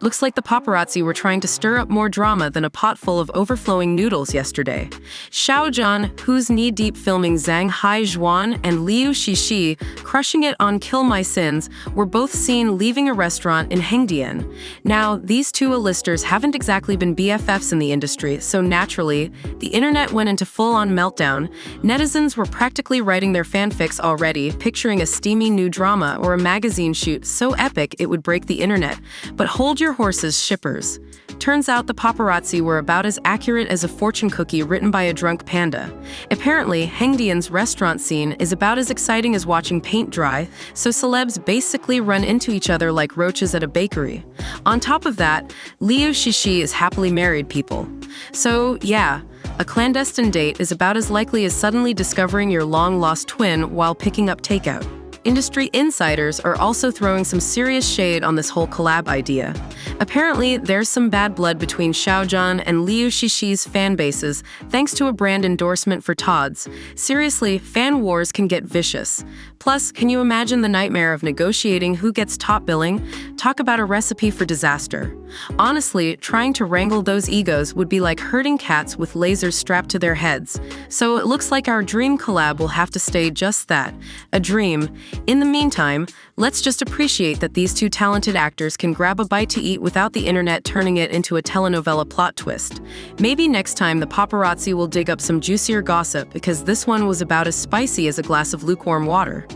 Looks like the paparazzi were trying to stir up more drama than a pot full of overflowing noodles yesterday. Xiao Zhan, who's knee-deep filming Zhang Haizhuan, and Liu Shishi, crushing it on Kill My Sins, were both seen leaving a restaurant in Hengdian. Now, these two A-listers haven't exactly been BFFs in the industry, so naturally, the internet went into full-on meltdown. Netizens were practically writing their fanfics already, picturing a steamy new drama or a magazine shoot so epic it would break the internet. But hold your horses, shippers. Turns out the paparazzi were about as accurate as a fortune cookie written by a drunk panda. Apparently, Hengdian's restaurant scene is about as exciting as watching paint dry, so celebs basically run into each other like roaches at a bakery. On top of that, Liu Shishi is happily married people. So, yeah, a clandestine date is about as likely as suddenly discovering your long-lost twin while picking up takeout. Industry insiders are also throwing some serious shade on this whole collab idea. Apparently, there's some bad blood between Xiao Zhan and Liu Shishi's fan bases, thanks to a brand endorsement for Todd's. Seriously, fan wars can get vicious. Plus, can you imagine the nightmare of negotiating who gets top billing? Talk about a recipe for disaster. Honestly, trying to wrangle those egos would be like herding cats with lasers strapped to their heads. So it looks like our dream collab will have to stay just that, a dream. In the meantime, let's just appreciate that these two talented actors can grab a bite to eat without the internet turning it into a telenovela plot twist. Maybe next time the paparazzi will dig up some juicier gossip, because this one was about as spicy as a glass of lukewarm water.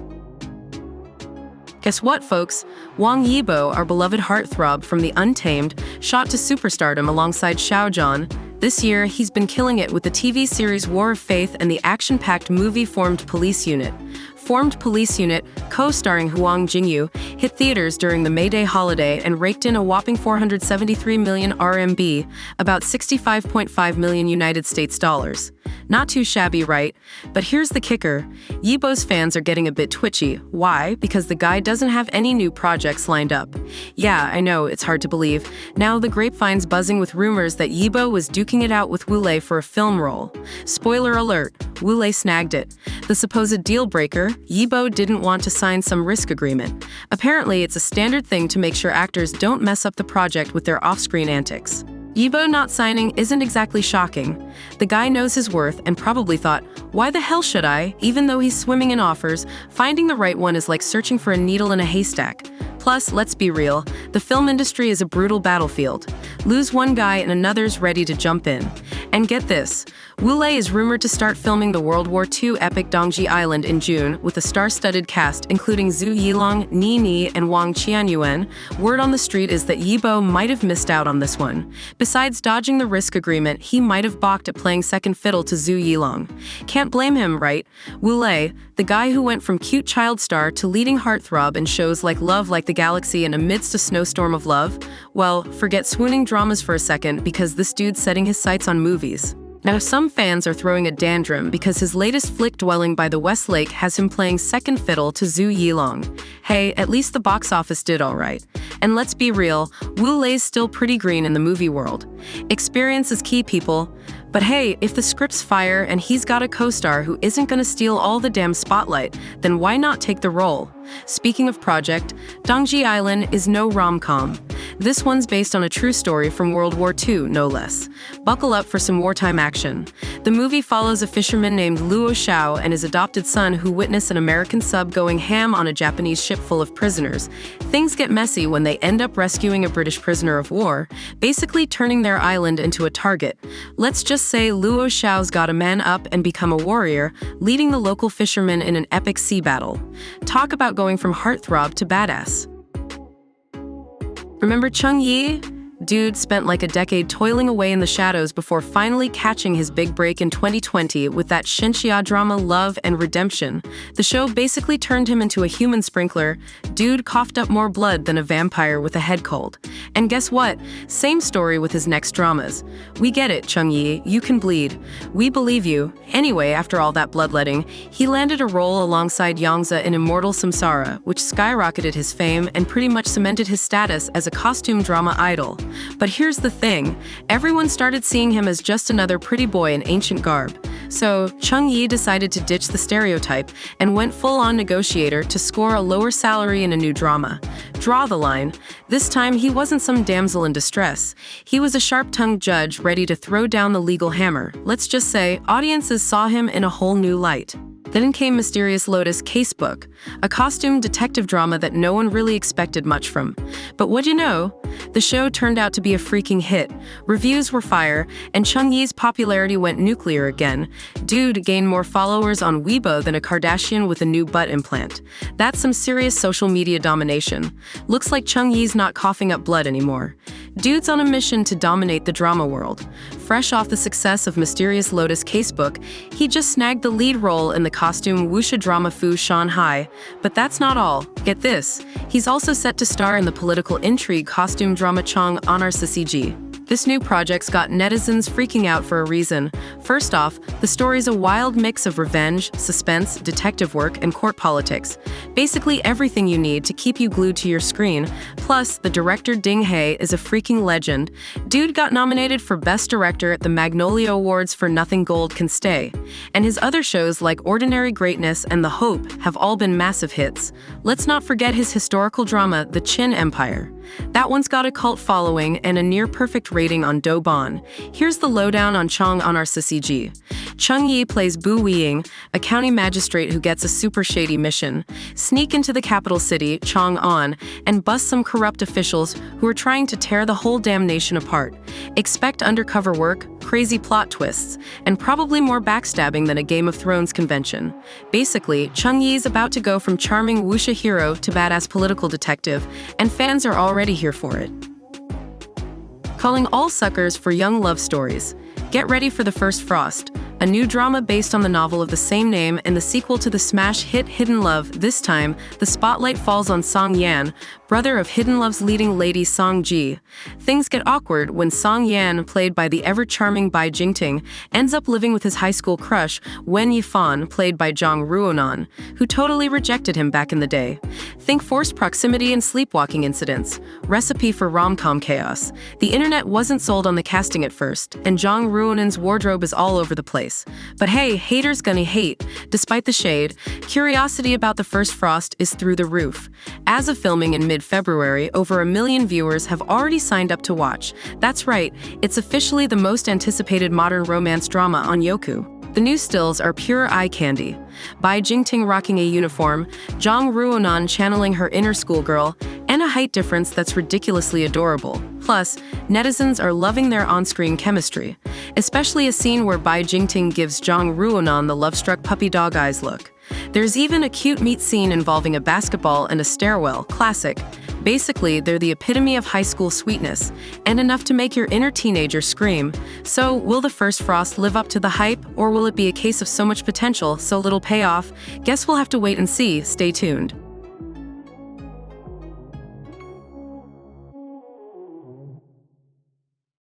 Guess what, folks? Wang Yibo, our beloved heartthrob from The Untamed, shot to superstardom alongside Xiao Zhan. This year, he's been killing it with the TV series War of Faith and the action-packed movie Formed Police Unit. Formed Police Unit, co-starring Huang Jingyu, hit theaters during the May Day holiday and raked in a whopping 473 million RMB, about 65.5 million United States dollars. Not too shabby, right? But here's the kicker. Yibo's fans are getting a bit twitchy. Why? Because the guy doesn't have any new projects lined up. Yeah, I know, it's hard to believe. Now the grapevine's buzzing with rumors that Yibo was duking it out with Wu Lei for a film role. Spoiler alert, Wu Lei snagged it. The supposed deal breaker, Yibo didn't want to sign some risk agreement. Apparently, it's a standard thing to make sure actors don't mess up the project with their off-screen antics. Yibo not signing isn't exactly shocking. The guy knows his worth and probably thought, why the hell should I? Even though he's swimming in offers, finding the right one is like searching for a needle in a haystack. Plus, let's be real, the film industry is a brutal battlefield. Lose one guy and another's ready to jump in. And get this, Wu Lei is rumored to start filming the World War II epic Dongji Island in June with a star-studded cast including Zhu Yilong, Ni Ni, and Wang Qianyuan. Word on the street is that Yibo might have missed out on this one. Besides dodging the risk agreement, he might have balked at playing second fiddle to Zhu Yilong. Can't blame him, right? Wu Lei, the guy who went from cute child star to leading heartthrob in shows like Love Like the Galaxy and Amidst a Snowstorm of Love? Well, forget swooning dramas for a second because this dude's setting his sights on movies. Now, some fans are throwing a dandrum because his latest flick Dwelling by the Westlake has him playing second fiddle to Zhu Yilong. Hey, at least the box office did all right. And let's be real, Wu Lei's still pretty green in the movie world. Experience is key, people. But hey, if the script's fire and he's got a co-star who isn't gonna steal all the damn spotlight, then why not take the role? Speaking of project, Dongji Island is no rom-com. This one's based on a true story from World War II, no less. Buckle up for some wartime action. The movie follows a fisherman named Luo Xiao and his adopted son who witness an American sub going ham on a Japanese ship full of prisoners. Things get messy when they end up rescuing a British prisoner of war, basically turning their island into a target. Let's just say Luo Xiao's got to man up and become a warrior, leading the local fishermen in an epic sea battle. Talk about going from heartthrob to badass. Remember Chung Yi? Dude spent like a decade toiling away in the shadows before finally catching his big break in 2020 with that Shenxia drama Love and Redemption. The show basically turned him into a human sprinkler. Dude coughed up more blood than a vampire with a head cold. And guess what? Same story with his next dramas. We get it, Chung Yi, you can bleed. We believe you. Anyway, after all that bloodletting, he landed a role alongside Yangza in Immortal Samsara, which skyrocketed his fame and pretty much cemented his status as a costume drama idol. But here's the thing, everyone started seeing him as just another pretty boy in ancient garb. So, Chung Yi decided to ditch the stereotype and went full-on negotiator to score a lower salary in a new drama. Draw the line. This time, he wasn't some damsel in distress. He was a sharp-tongued judge ready to throw down the legal hammer. Let's just say, audiences saw him in a whole new light. Then came Mysterious Lotus Casebook, a costume detective drama that no one really expected much from. But what'd you know? The show turned out to be a freaking hit. Reviews were fire, and Chung Yi's popularity went nuclear again. Dude gained more followers on Weibo than a Kardashian with a new butt implant. That's some serious social media domination. Looks like Chung Yi's not coughing up blood anymore. Dude's on a mission to dominate the drama world. Fresh off the success of Mysterious Lotus Casebook, he just snagged the lead role in the costume wuxia drama Fu Shanhai. But that's not all. Get this, he's also set to star in the political intrigue costume drama Chong Anar Sisiji. This new project's got netizens freaking out for a reason. First off, the story's a wild mix of revenge, suspense, detective work, and court politics. Basically everything you need to keep you glued to your screen. Plus, the director Ding He is a freaking legend. Dude got nominated for Best Director at the Magnolia Awards for Nothing Gold Can Stay. And his other shows like Ordinary Greatness and The Hope have all been massive hits. Let's not forget his historical drama, The Qin Empire. That one's got a cult following and a near-perfect rating on Douban. Here's the lowdown on Chong Anar Sisiji. Chung Yi plays Bu Weiying, a county magistrate who gets a super shady mission. Sneak into the capital city, Chang'an, and bust some corrupt officials who are trying to tear the whole damn nation apart. Expect undercover work, crazy plot twists, and probably more backstabbing than a Game of Thrones convention. Basically, Chung Yi's about to go from charming wuxia hero to badass political detective, and fans are already here for it. Calling all suckers for young love stories. Get ready for The First Frost, a new drama based on the novel of the same name and the sequel to the smash hit Hidden Love. This time, the spotlight falls on Song Yan, brother of Hidden Love's leading lady Song Ji. Things get awkward when Song Yan, played by the ever-charming Bai Jingting, ends up living with his high school crush, Wen Yifan, played by Zhang Ruonan, who totally rejected him back in the day. Think forced proximity and sleepwalking incidents. Recipe for rom-com chaos. The internet wasn't sold on the casting at first, and Zhang Ruonan's wardrobe is all over the place. But hey, haters gonna hate. Despite the shade, curiosity about The First Frost is through the roof. As of filming in mid-February, over 1 million viewers have already signed up to watch. That's right, it's officially the most anticipated modern romance drama on Youku. The new stills are pure eye candy. Bai Jingting rocking a uniform, Zhang Ruonan channeling her inner schoolgirl, and a height difference that's ridiculously adorable. Plus, netizens are loving their on-screen chemistry, especially a scene where Bai Jingting gives Zhang Ruonan the love-struck puppy dog eyes look. There's even a cute meet scene involving a basketball and a stairwell, classic. Basically, they're the epitome of high school sweetness, and enough to make your inner teenager scream. So, will The First Frost live up to the hype, or will it be a case of so much potential, so little payoff? Guess we'll have to wait and see. Stay tuned.